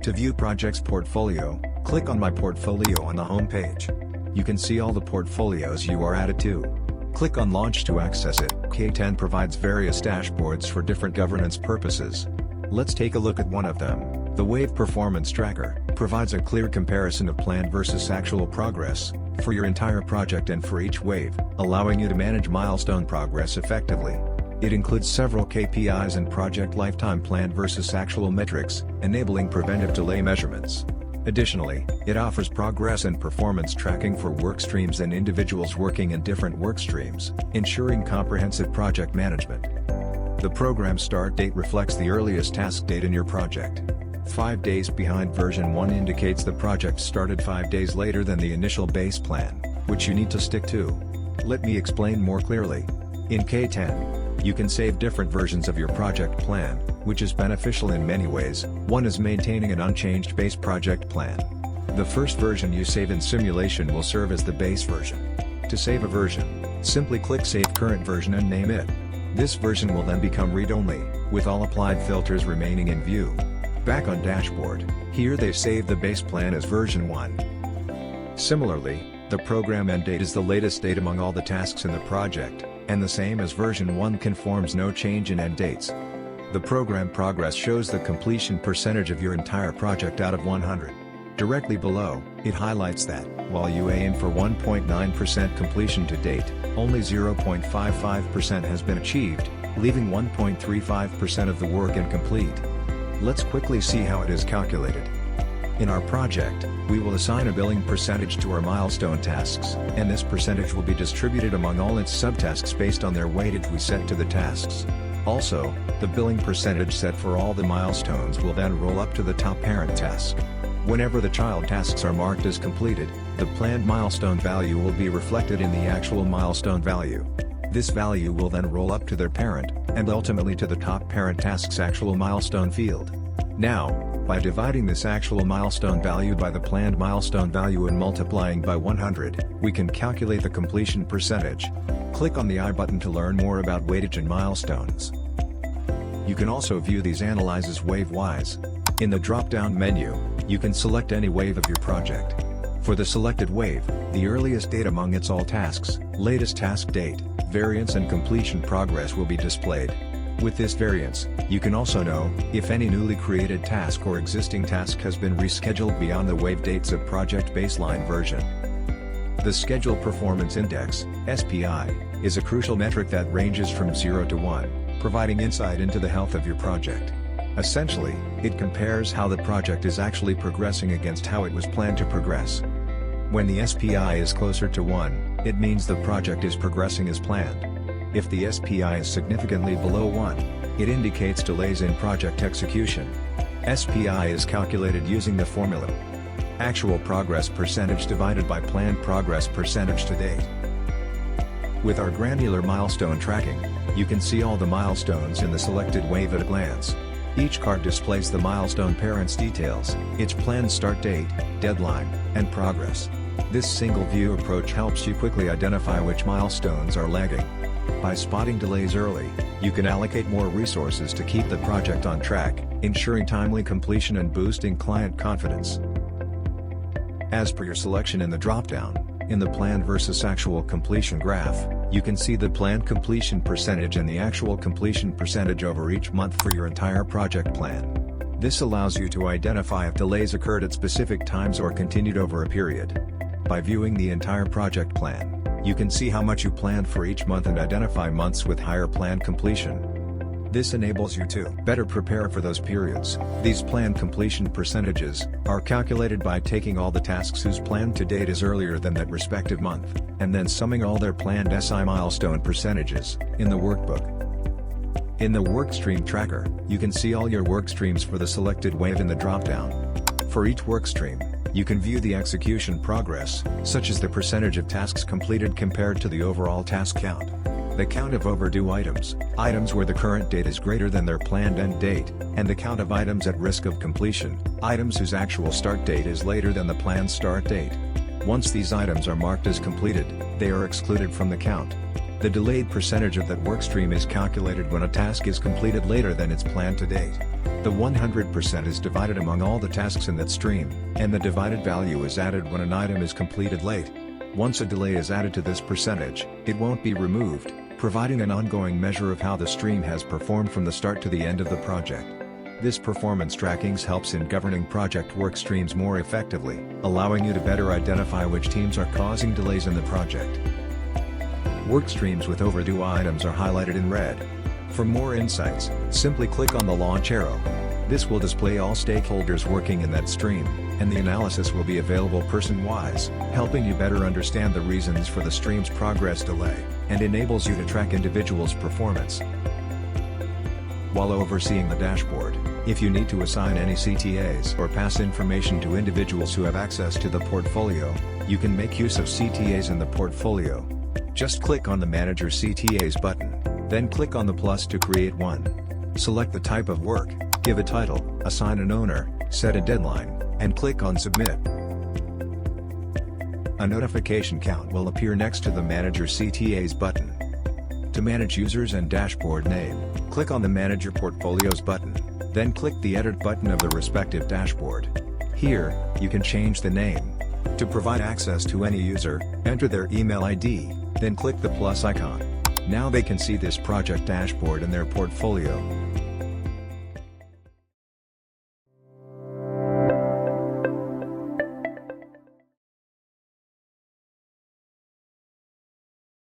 To view project's portfolio, click on My Portfolio on the home page. You can see all the portfolios you are added to. Click on Launch to access it. KTern provides various dashboards for different governance purposes. Let's take a look at one of them. The Wave Performance Tracker provides a clear comparison of planned versus actual progress for your entire project and for each wave, allowing you to manage milestone progress effectively. It includes several KPIs and project lifetime planned versus actual metrics, enabling preventive delay measurements. Additionally, it offers progress and performance tracking for workstreams and individuals working in different workstreams, ensuring comprehensive project management. The program start date reflects the earliest task date in your project. 5 days behind version 1 indicates the project started 5 days later than the initial base plan, which you need to stick to. Let me explain more clearly. In KTern, you can save different versions of your project plan, which is beneficial in many ways. One is maintaining an unchanged base project plan. The first version you save in simulation will serve as the base version. To save a version, simply click Save Current Version and name it. This version will then become read-only, with all applied filters remaining in view. Back on Dashboard, here they save the base plan as version 1. Similarly, the program end date is the latest date among all the tasks in the project, and the same as version 1 conforms no change in end dates. The program progress shows the completion percentage of your entire project out of 100. Directly below, it highlights that, while you aim for 1.9% completion to date, only 0.55% has been achieved, leaving 1.35% of the work incomplete. Let's quickly see how it is calculated. In our project, we will assign a billing percentage to our milestone tasks, and this percentage will be distributed among all its subtasks based on their weightage we set to the tasks. Also, the billing percentage set for all the milestones will then roll up to the top parent task. Whenever the child tasks are marked as completed, the planned milestone value will be reflected in the actual milestone value. This value will then roll up to their parent, and ultimately to the top parent task's actual milestone field. Now, by dividing this actual milestone value by the planned milestone value and multiplying by 100, we can calculate the completion percentage. Click on the I button to learn more about weightage and milestones. You can also view these analyses wave-wise. In the drop-down menu, you can select any wave of your project. For the selected wave, the earliest date among its all tasks, latest task date, variance and completion progress will be displayed. With this variance, you can also know if any newly created task or existing task has been rescheduled beyond the wave dates of project baseline version. The Schedule Performance Index, SPI, is a crucial metric that ranges from 0 to 1, providing insight into the health of your project. Essentially, it compares how the project is actually progressing against how it was planned to progress. When the SPI is closer to 1, it means the project is progressing as planned. If the SPI is significantly below 1, it indicates delays in project execution. SPI is calculated using the formula actual progress percentage divided by planned progress percentage to date. With our granular milestone tracking, you can see all the milestones in the selected wave at a glance. Each card displays the milestone parent's details, its planned start date, deadline, and progress. This single view approach helps you quickly identify which milestones are lagging. By spotting delays early, you can allocate more resources to keep the project on track, ensuring timely completion and boosting client confidence. As per your selection in the dropdown, in the planned versus actual completion graph, you can see the planned completion percentage and the actual completion percentage over each month for your entire project plan. This allows you to identify if delays occurred at specific times or continued over a period. By viewing the entire project plan, you can see how much you planned for each month and identify months with higher planned completion. This enables you to better prepare for those periods. These planned completion percentages are calculated by taking all the tasks whose plan to date is earlier than that respective month, and then summing all their planned SI milestone percentages in the workbook. In the workstream tracker, you can see all your workstreams for the selected wave in the dropdown. For each workstream, you can view the execution progress, such as the percentage of tasks completed compared to the overall task count. The count of overdue items, items where the current date is greater than their planned end date, and the count of items at risk of completion, items whose actual start date is later than the planned start date. Once these items are marked as completed, they are excluded from the count. The delayed percentage of that workstream is calculated when a task is completed later than its planned to date. The 100% is divided among all the tasks in that stream, and the divided value is added when an item is completed late. Once a delay is added to this percentage, it won't be removed, providing an ongoing measure of how the stream has performed from the start to the end of the project. This performance tracking helps in governing project work streams more effectively, allowing you to better identify which teams are causing delays in the project. Work streams with overdue items are highlighted in red. For more insights, simply click on the launch arrow. This will display all stakeholders working in that stream, and the analysis will be available person-wise, helping you better understand the reasons for the stream's progress delay, and enables you to track individuals' performance. While overseeing the dashboard, if you need to assign any CTAs or pass information to individuals who have access to the portfolio, you can make use of CTAs in the portfolio. Just click on the Manager CTAs button, then click on the plus to create one. Select the type of work, give a title, assign an owner, set a deadline, and click on Submit. A notification count will appear next to the Manager CTAs button. To manage users and dashboard name, click on the Manager Portfolios button, then click the Edit button of the respective dashboard. Here, you can change the name. To provide access to any user, enter their email ID, then click the plus icon. Now they can see this project dashboard in their portfolio.